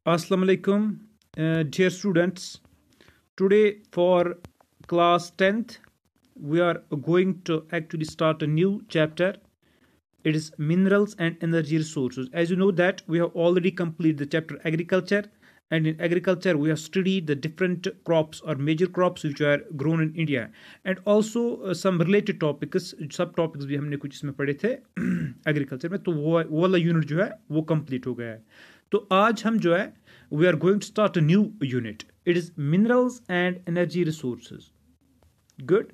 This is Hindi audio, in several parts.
Assalamu alaikum, dear students. Today for class 10th, we are going to actually start a new chapter. It is minerals and energy resources. As you know that we have already completed the chapter agriculture, and in agriculture we have studied the different crops or major crops which are grown in India, and also some related topics, subtopics भी हमने कुछ इसमें पढ़े थे एग्रीकल्चर में, तो वो वाला यूनिट जो है वो कंप्लीट हो गया है. तो आज हम जो है we are going to start a new unit. It is minerals and energy resources. Good.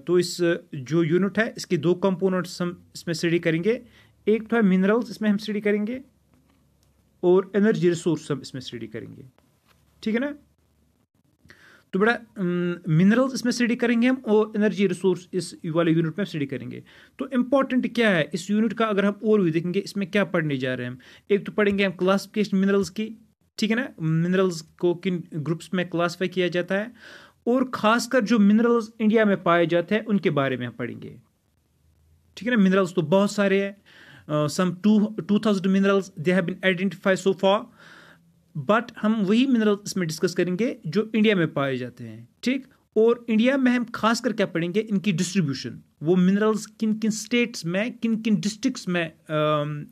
तो इस जो यूनिट है इसके दो कंपोनेंट्स हम इसमें स्टडी करेंगे. एक तो है मिनरल्स, इसमें हम स्टडी करेंगे, और एनर्जी रिसोर्स हम इसमें स्टडी करेंगे. ठीक है ना. तो बड़ा मिनरल्स इसमें स्टडी करेंगे हम, और एनर्जी रिसोर्स इस वाले यूनिट में स्टडी करेंगे. तो इंपॉर्टेंट क्या है इस यूनिट का, अगर हम और भी देखेंगे इसमें क्या पढ़ने जा रहे हैं हम. एक तो पढ़ेंगे हम क्लासिफिकेशन मिनरल्स की. ठीक है ना. मिनरल्स को किन ग्रुप्स में क्लासीफाई किया जाता है, और खासकर जो मिनरल्स इंडिया में पाए जाते हैं उनके बारे में हम पढ़ेंगे. ठीक है ना. मिनरल्स तो बहुत सारे हैं. some 2000 minerals they have been identified so far, but हम वही मिनरल इसमें डिस्कस करेंगे जो इंडिया में पाए जाते हैं. ठीक. और इंडिया में हम खास कर क्या पढ़ेंगे, इनकी डिस्ट्रीब्यूशन. वो मिनरल्स किन किन स्टेट्स में, किन किन डिस्ट्रिक्ट्स में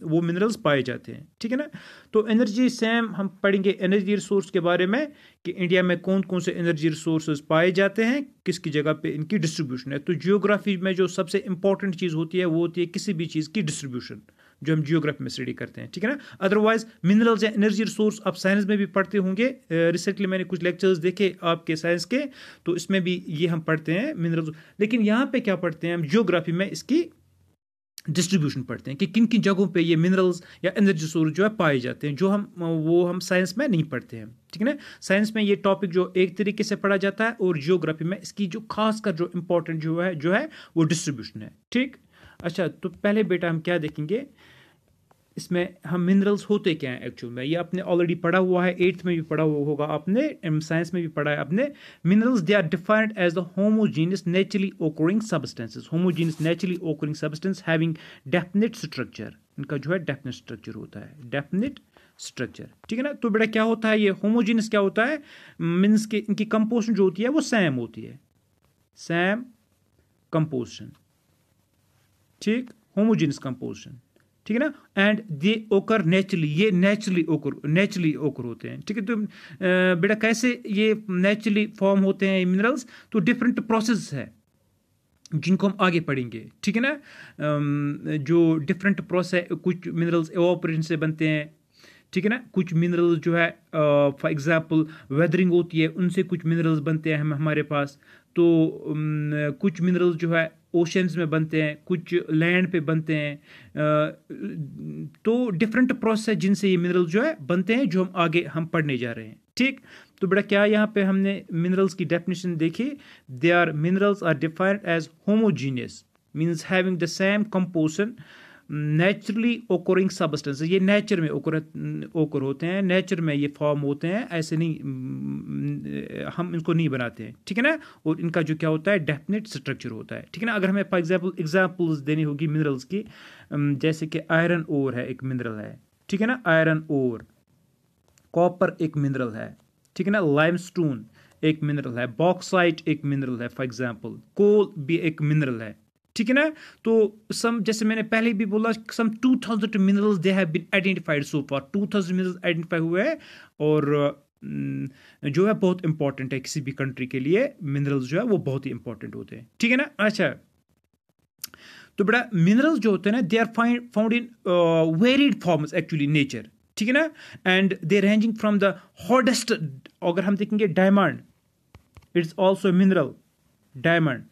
वो मिनरल्स पाए जाते हैं. ठीक है ना. तो एनर्जी सेम हम पढ़ेंगे एनर्जी रिसोर्स के बारे में, कि इंडिया में कौन कौन से एनर्जी रिसोर्सेज पाए जाते हैं, किसकी जगह पे इनकी डिस्ट्रीब्यूशन है. तो जियोग्राफी में जो सबसे इंपॉर्टेंट चीज़ होती है वो होती है किसी भी चीज़ की डिस्ट्रीब्यूशन, जो हम जियोग्राफी में स्टडी करते हैं. ठीक है ना. अदरवाइज मिनरल्स या एनर्जी रिसोर्स आप साइंस में भी पढ़ते होंगे. रिसेंटली मैंने कुछ लेक्चर्स देखे आपके साइंस के, तो इसमें भी ये हम पढ़ते हैं मिनरल्स. लेकिन यहाँ पे क्या पढ़ते हैं हम, जियोग्राफी में इसकी डिस्ट्रीब्यूशन पढ़ते हैं कि किन किन जगहों पे ये मिनरल्स या एनर्जी रिसोर्स जो है पाए जाते हैं, जो हम साइंस में नहीं पढ़ते हैं. ठीक है ना. साइंस में ये टॉपिक जो एक तरीके से पढ़ा जाता है, और जियोग्राफी में इसकी जो खासकर जो इंपॉर्टेंट जो है वो डिस्ट्रीब्यूशन है. ठीक. अच्छा, तो पहले बेटा हम क्या देखेंगे इसमें, हम मिनरल्स होते क्या हैं एक्चुअल में. ये आपने ऑलरेडी पढ़ा हुआ है, 8th में भी पढ़ा हुआ होगा आपने, साइंस में भी पढ़ा है आपने. Minerals they are defined as the homogeneous naturally occurring substances. Homogeneous naturally occurring substance having definite structure. इनका जो है डेफिनेट स्ट्रक्चर होता है, डेफिनेट स्ट्रक्चर. ठीक है ना. तो बेटा क्या होता है ये होमोजीनियस, क्या होता है मीन्स के इनकी कंपोजिशन जो होती है वो सेम होती है, सेम कंपोजिशन. ठीक. Homogeneous composition. ठीक है ना. एंड दे ओकर नेचुरली, ये नेचुरली ओकर होते हैं. ठीक है. तो बेटा कैसे ये नेचुरली फॉर्म होते हैं मिनरल्स, तो डिफरेंट प्रोसेस है जिनको हम आगे पढ़ेंगे. ठीक है ना. जो डिफरेंट प्रोसेस, कुछ मिनरल्स एवापोरेशन से बनते हैं. ठीक है ना. कुछ मिनरल्स जो है फॉर एग्जांपल वेदरिंग होती है, उनसे कुछ मिनरल्स बनते हैं हमारे पास. तो कुछ मिनरल्स जो है ओशंस में बनते हैं, कुछ लैंड पे बनते हैं. तो डिफरेंट प्रोसेस जिनसे ये मिनरल्स जो है बनते हैं, जो हम आगे पढ़ने जा रहे हैं. ठीक. तो बेटा क्या यहाँ पे हमने मिनरल्स की डेफिनेशन देखी. They are minerals are defined as homogeneous means having the same composition naturally occurring substance. ये नेचर में ओकर होते हैं, नेचर में ये फॉर्म होते हैं, ऐसे नहीं हम इनको नहीं बनाते हैं. ठीक है ना. और इनका जो क्या होता है डेफिनेट स्ट्रक्चर होता है. ठीक है ना. अगर हमें फॉर एग्जाम्पल्स देनी होगी मिनरल्स की, जैसे कि आयरन ओर है, एक मिनरल है. ठीक है ना. Iron ore. कॉपर एक मिनरल है. ठीक है ना. लाइमस्टोन एक मिनरल है. बॉक्साइट एक मिनरल है फॉर एग्जाम्पल. कोल भी एक मिनरल है. ठीक है ना. तो जैसे मैंने पहले भी बोला, some 2000 minerals they have been identified so far. 2000 minerals identify हुए हैं, और जो है बहुत इंपॉर्टेंट है किसी भी कंट्री के लिए. मिनरल्स जो है वो बहुत ही इंपॉर्टेंट होते हैं. ठीक है ना. अच्छा, तो बेटा मिनरल्स जो होते हैं ना, they are found in varied forms actually nature. ठीक है ना. And they ranging from the hardest, अगर हम देखेंगे diamond, it's also mineral. Diamond,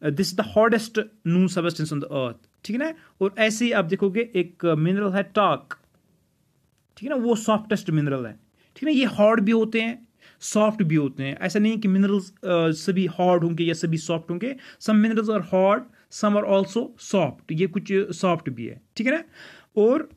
this is the hardest known substance on the earth. ठीक है ना. और ऐसे ही आप देखोगे एक मिनरल है टाक. ठीक है ना. वो सॉफ्टेस्ट मिनरल है. ठीक है ना. ये हार्ड भी होते हैं, सॉफ्ट भी होते हैं. ऐसा नहीं कि मिनरल्स सभी हार्ड होंगे या सभी सॉफ्ट होंगे. Some minerals are hard, some are also soft. ये कुछ सॉफ्ट भी है. ठीक है ना. और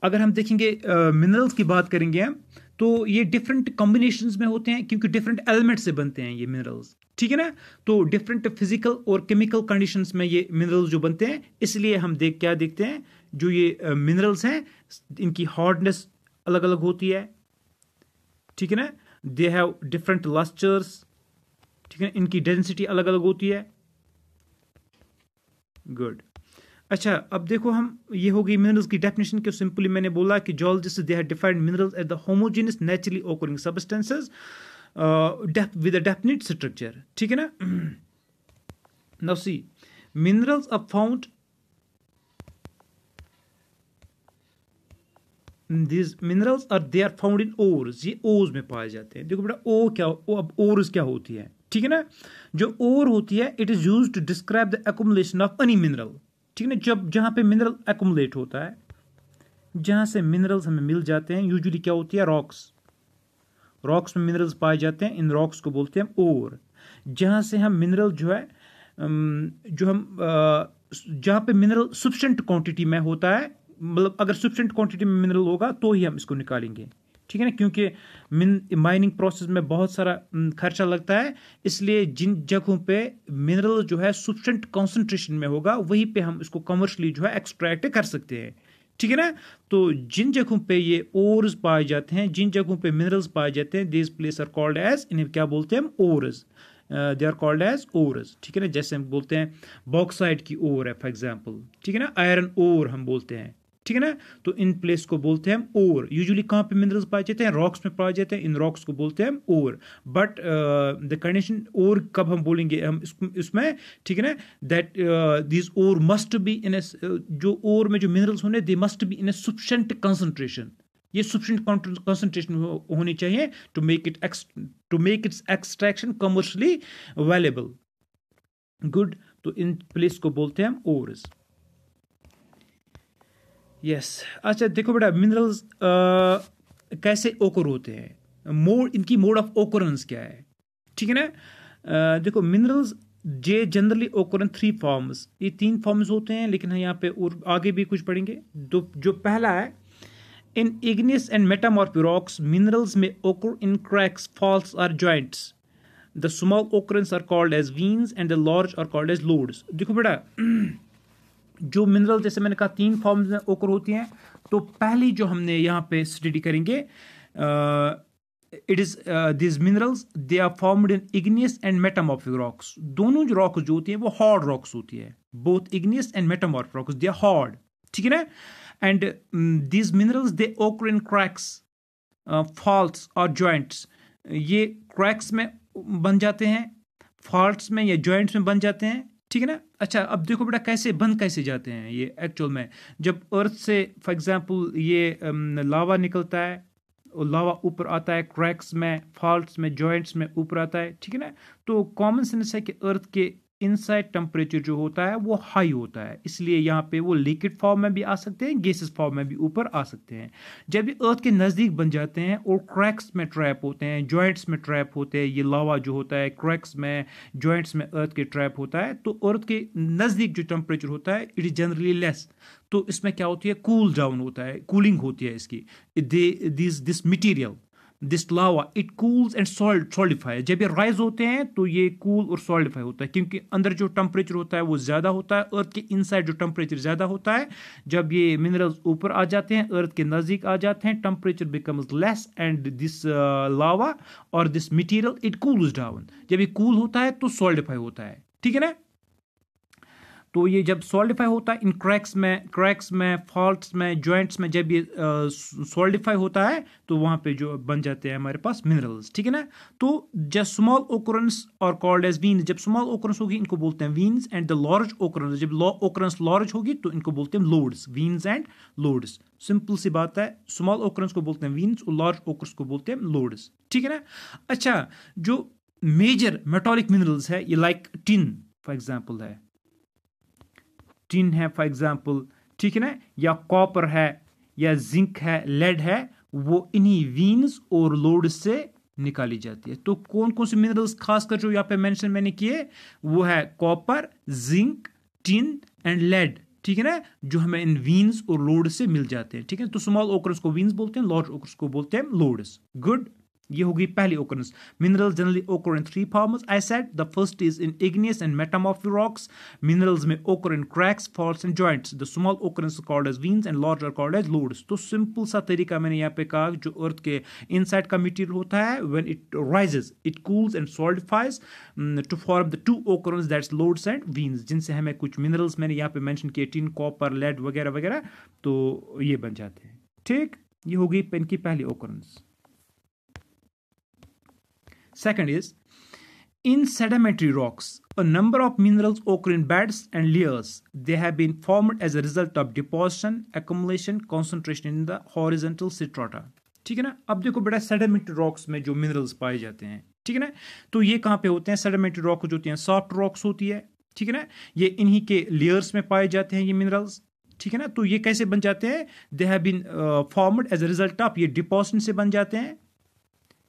अगर हम देखेंगे मिनरल्स की बात करेंगे हम, तो ये डिफरेंट कॉम्बिनेशंस में होते हैं, क्योंकि डिफरेंट एलिमेंट से बनते हैं ये मिनरल्स. ठीक है ना. तो डिफरेंट फिजिकल और केमिकल कंडीशंस में ये मिनरल्स जो बनते हैं, इसलिए हम क्या देखते हैं, जो ये मिनरल्स हैं इनकी हार्डनेस अलग अलग होती है, ठीक है ना, दे हैव डिफरेंट लस्टर्स, ठीक है, इनकी डेंसिटी अलग अलग होती है। गुड। अच्छा, अब देखो हम, ये हो गई मिनरल्स की डेफिनेशन के। सिंपली मैंने बोला कि geologist they have defined minerals as the homogeneous naturally occurring substances with a definite structure, ठीक है ना। Now see, minerals are found, these minerals are they are found in ores, ये ओर्स में पाए जाते हैं। देखो बेटा, ओ क्या, ओ अब ओर्स क्या होती है, ठीक है ना। जो ओर होती है, it is used to describe the accumulation of any mineral, ठीक है ना। जब जहां पे मिनरल एक्युमुलेट होता है, जहां से मिनरल्स हमें मिल जाते हैं, यूजुअली क्या होती है, रॉक्स, रॉक्स में मिनरल्स पाए जाते हैं, इन रॉक्स को बोलते हैं ओर। जहां से हम मिनरल जो है, जो हम जहां पे मिनरल सफिशिएंट क्वांटिटी में होता है, मतलब अगर सफिशिएंट क्वांटिटी में मिनरल होगा तो ही हम इसको निकालेंगे, ठीक है ना। क्योंकि माइनिंग प्रोसेस में बहुत सारा खर्चा लगता है, इसलिए जिन जगहों पे मिनरल जो है सफिशिएंट कंसंट्रेशन में होगा, वहीं पे हम इसको कमर्शियली जो है एक्सट्रैक्ट कर सकते हैं, ठीक है ना। तो जिन जगहों पे ये ओर्स पाए जाते हैं, जिन जगहों पे मिनरल्स पाए जाते हैं, this place are called as, इन्हें क्या बोलते हैं हम, ores, they are called as ores, ठीक है ना। जैसे हम बोलते हैं बॉक्साइट की ओर है फॉर एग्जांपल, ठीक है ना, आयरन ओर हम बोलते हैं, ठीक है ना। तो इन प्लेस को बोलते हैं हम ओर। यूजुअली कहाँ पे मिनरल्स पाए जाते हैं, रॉक्स में पाए जाते हैं, इन रॉक्स को बोलते हैं हम ore. But the condition ore कब हम बोलेंगे हम इसमें, ठीक है ना, that this ore must be in a, जो ओर में जो मिनरल्स होने, they must be in a sufficient concentration, ये सफिशिएंट कंसंट्रेशन होनी चाहिए to make its extraction commercially available. Good. तो इन प्लेस को बोलते हैं हम ओर्स। यस। अच्छा देखो बेटा, मिनरल्स कैसे ओकर होते हैं, इनकी मोड ऑफ ओकरेंस क्या है, ठीक है ना। देखो मिनरल्स जे जनरली ओकर इन 3 फॉर्म्स, ये 3 फॉर्म्स होते हैं, लेकिन हम यहाँ पे और आगे भी कुछ पढ़ेंगे। जो पहला है, in igneous and metamorphic rocks minerals में ओकर इन क्रैक्स, फॉल्ट्स और joints. The small occurrence are called as veins and the large are called as lodes. देखो बेटा, जो मिनरल, जैसे मैंने कहा 3 फॉर्म्स में ओकर होती हैं, तो पहली जो हमने यहाँ पे स्टडी करेंगे, it is this minerals they are formed in igneous and metamorphic rocks. दोनों जो रॉक्स जो होती है वो हार्ड रॉक्स होती है, both igneous and metamorphic rocks they are hard, ठीक है ना। And this minerals they occur in cracks, faults और जॉइंट्स। ये क्रैक्स में बन जाते हैं, फॉल्ट्स में या जॉइंट्स में बन जाते हैं, ठीक है ना। अच्छा, अब देखो बेटा कैसे बन कैसे जाते हैं ये एक्चुअल में। जब अर्थ से फॉर एग्जांपल ये लावा निकलता है, और लावा ऊपर आता है क्रैक्स में, फॉल्ट्स में, जॉइंट्स में ऊपर आता है, ठीक है ना। तो कॉमन सेंस है कि अर्थ के इनसाइड टेम्परेचर जो होता है वो हाई होता है, इसलिए यहाँ पे वो लिक्विड फॉर्म में भी आ सकते हैं, गैसेस फॉर्म में भी ऊपर आ सकते हैं। जब ये अर्थ के नज़दीक बन जाते हैं और क्रैक्स में ट्रैप होते हैं, जॉइंट्स में ट्रैप होते हैं, ये लावा जो होता है क्रैक्स में, जॉइंट्स में अर्थ के ट्रैप होता है, तो अर्थ के नज़दीक जो टेम्परेचर होता है इट इज़ जनरली लेस। तो इसमें क्या होती है, कूल डाउन होता है, कूलिंग होती है इसकी। This material, this lava, it cools and solidify. जब ये राइज होते हैं तो ये कूल और सॉलिडिफाई होता है, क्योंकि अंदर जो टेम्परेचर होता है वो ज़्यादा होता है, अर्थ के इनसाइड जो टेम्परेचर ज़्यादा होता है। जब ये मिनरल्स ऊपर आ जाते हैं, अर्थ के नज़दीक आ जाते हैं, temperature becomes less and this lava और this material it cools down. जब ये कूल होता है तो सॉलिडिफाई होता है, ठीक है ना। तो ये जब सॉलिडिफाई होता है इन क्रैक्स में, फॉल्ट्स में, जॉइंट्स में, जब ये सॉलिडिफाई होता है तो वहाँ पे जो बन जाते हैं हमारे पास मिनरल्स, ठीक है ना। तो जब स्मॉल ओकरेंस और कॉल्ड एज वीन्स, जब स्मॉल ओकरेंस होगी इनको बोलते हैं veins, and the large occurrence, जब ओकरेंस लार्ज होगी तो इनको बोलते हैं lodes, veins and lodes. Simple सी बात है, स्मॉल ओकरेंस को बोलते हैं वीन्स और लार्ज ओकरेंस को बोलते हैं लोड्स, ठीक है ना। अच्छा, जो मेजर मेटालिक मिनरल्स है, ये लाइक टिन फॉर एग्जाम्पल है, टिन है फॉर एग्जाम्पल, ठीक है ना, या कॉपर है, या जिंक है, लेड है, वो इन्हीं वीन्स और लोड से निकाली जाती है। तो कौन कौन से मिनरल्स खासकर जो यहाँ पे मेंशन मैंने किए, वो है copper, zinc, tin and lead, ठीक है ना, जो हमें इन वीन्स और लोड से मिल जाते हैं, ठीक है। तो स्मॉल ओकर्स को वीन्स बोलते हैं, लार्ज ओकर्स को बोलते हैं लोड्स। गुड। ये होगी पहली occurrence. Minerals generally occur in three forms. I said the first is in igneous and metamorphic rocks. Minerals may occur in cracks, faults and joints. The small occurrences are called as veins and large are called as lodes. तो simple सा तरीका मैंने यहाँ पे कहा जो earth के inside का material होता है, when it rises, it cools and solidifies to form the two occurrences, that's lodes and veins, जिनसे हमें कुछ minerals मैंने यहाँ पे mention किए, tin, copper, lead वगैरह वगैरह, तो ये बन जाते हैं. ठीक, ये होगी पेन की पहली occurrence. Second is, in sedimentary rocks, a number of minerals occur in beds and layers. They have been formed as a result of deposition, accumulation, concentration in the horizontal strata. ठीक है ना. अब देखो बेटा, sedimentary rocks में जो minerals पाए जाते हैं, ठीक है ना, तो ये कहाँ पे होते हैं? sedimentary rock जो होती हैं soft rocks होती है, ठीक है ना, ये इन्हीं के layers में पाए जाते हैं ये minerals, ठीक है ना. तो ये कैसे बन जाते हैं? They have been formed as a result of, ये deposition से बन जाते हैं,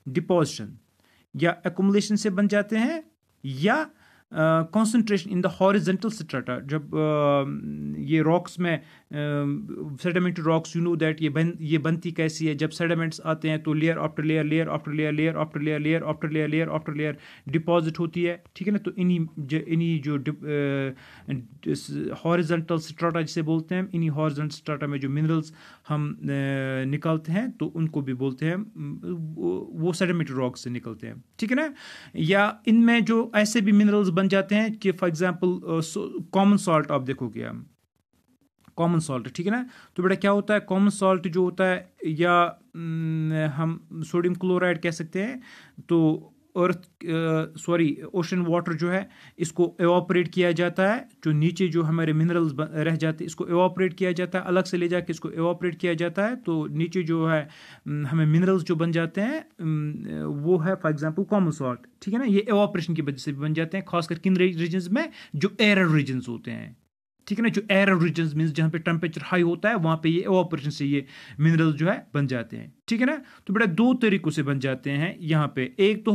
deposition या एक्युमुलेशन से बन जाते हैं, या concentration in the horizontal strata. जब ये रॉक्स में sedimentary rocks, you know that ये बनती कैसी है? जब सेडिमेंट्स आते हैं तो layer after layer, layer after layer, layer after layer, layer after layer, layer after layer deposit होती है, ठीक है ना. तो इन्हीं जो हॉरिजॉन्टल स्ट्रेटा जिसे बोलते हैं, इन्हीं हॉरिजॉन्टल स्ट्रेटा में जो मिनरल्स हम निकालते हैं तो उनको भी बोलते हैं, वो सेडिमेंट्री रॉक्स से निकलते हैं, ठीक है ना. या इनमें जो ऐसे भी मिनरल्स बन जाते हैं कि फॉर एग्जांपल कॉमन सॉल्ट आप देखोगे, हम कॉमन सॉल्ट, ठीक है ना. तो बेटा क्या होता है? कॉमन सॉल्ट जो होता है, या हम सोडियम क्लोराइड कह सकते हैं, तो ओशन वाटर जो है इसको एवापोरेट किया जाता है, जो नीचे जो हमारे मिनरल्स रह जाते हैं इसको एवापोरेट किया जाता है, अलग से ले जाके इसको एवापोरेट किया जाता है, तो नीचे जो है हमें मिनरल्स जो बन जाते हैं वो है फॉर एग्जांपल कॉमन सॉल्ट, ठीक है ना. ये एवापोरेशन की वजह से भी बन जाते हैं, खासकर किन रीजन्स में? जो एरिड रीजन्स होते हैं, ठीक है ना. जो एरिड रीजन्स मींस जहां पे टेम्परेचर हाई होता है, वहां पे ये एवापोरेशन से ये मिनरल्स जो है बन जाते हैं, ठीक है ना. तो बेटा दो तरीकों से बन जाते हैं यहाँ पे. एक तो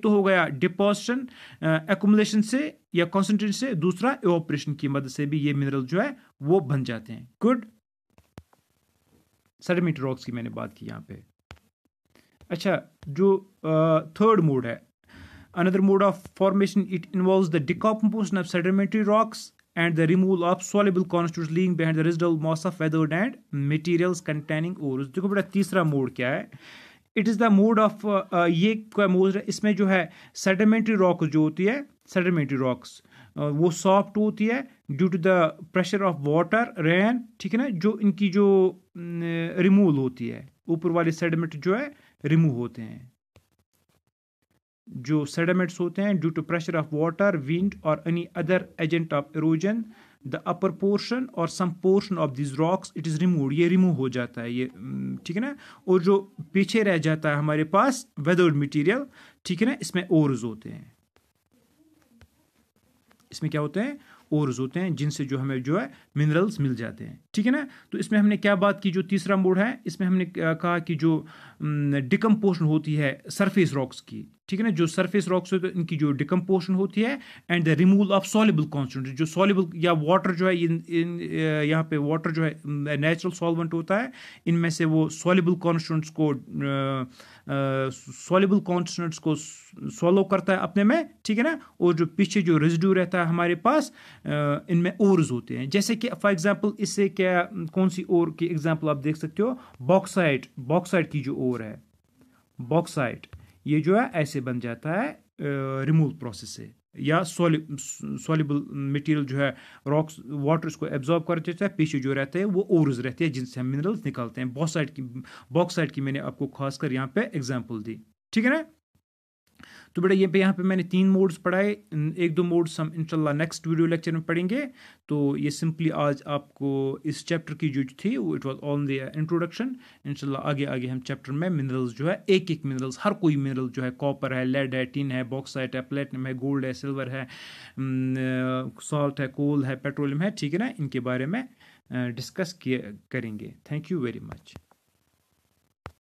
हो गया डिपोजिशन एक्युमुलेशन से या कॉन्सेंट्रेशन से, दूसरा एवापोरेशन की मदद से भी ये मिनरल जो है वो बन जाते हैं. गुड. सेडिमेंट्री रॉक्स की मैंने बात की यहाँ पे. अच्छा, जो थर्ड मोड है, another mode of formation, it involves the decomposition of sedimentary rocks and the removal of soluble constituents leaving behind the residual mass of weathered and materials containing ores. देखो बेटा तीसरा मोड क्या है? It is the mode of, ये क्या मोड है? इसमें जो है सेडिमेंट्री रॉक जो होती है, सेडिमेंट्री रॉक्स वो सॉफ्ट होती है due to the pressure of water, rain, ठीक है ना. जो इनकी जो रिमूवल होती है, ऊपर वाले सेडिमेंट जो है रिमूव होते हैं, जो सेडिमेंट्स होते हैं due to pressure of water, wind और any other agent of erosion, the upper portion और some portion of this rocks it is removed, ये रिमूव हो जाता है ये, ठीक है ना. और जो पीछे रह जाता है हमारे पास वेदर्ड मटेरियल, ठीक है ना, इसमें ओर्स होते हैं, इसमें क्या होते हैं? ओर्स होते हैं, जिनसे जो हमें जो है मिनरल्स मिल जाते हैं, ठीक है ना. तो इसमें हमने क्या बात की? जो तीसरा मोड है इसमें हमने कहा कि जो डिकम्पोजिशन होती है सरफेस रॉक्स की, ठीक है ना, जो सरफेस रॉक्स होते हैं इनकी जो डिकम्पोजिशन होती है, and the removal of soluble constituent, जो सॉल्युबल या वाटर जो है यहाँ पे वाटर जो है नेचुरल सॉल्वेंट होता है, इनमें से वो सॉल्युबल कॉन्स्टिट्यूएंट्स को सॉल्व करता है अपने में, ठीक है ना. और जो पीछे जो रेजिड्यू रहता है हमारे पास, इनमें ओर्स होते हैं. जैसे कि फॉर एग्जांपल इससे क्या, कौन सी ओर की एग्जांपल आप देख सकते हो? बॉक्साइट की जो ओर है, बॉक्साइट, ये जो है ऐसे बन जाता है रिमूवल प्रोसेस से, या सॉल्युबल मटेरियल जो है रॉक्स वाटर इसको एब्जॉर्ब कर देता है, पीछे जो रहते हैं वो ओर्स रहते हैं जिनसे हम मिनरल्स निकालते हैं. बॉक्साइट की मैंने आपको खासकर यहाँ पे एग्जांपल दी, ठीक है ना. तो बेटा यहाँ पे मैंने 3 मोड्स पढ़ाए, 1-2 मोड्स हम इंशाल्लाह नेक्स्ट वीडियो लेक्चर में पढ़ेंगे. तो ये सिंपली आज आपको इस चैप्टर की जो थी वो it was on the introduction. इंशाल्लाह आगे हम चैप्टर में मिनरल्स जो है एक मिनरल्स, हर कोई मिनरल जो है, कॉपर है, लेड है, टिन है, बॉक्साइट है, प्लेटिनम है, गोल्ड है, सिल्वर है, सॉल्ट है, कोल है, पेट्रोलियम है, ठीक है ना, इनके बारे में डिस्कस करेंगे. Thank you very much.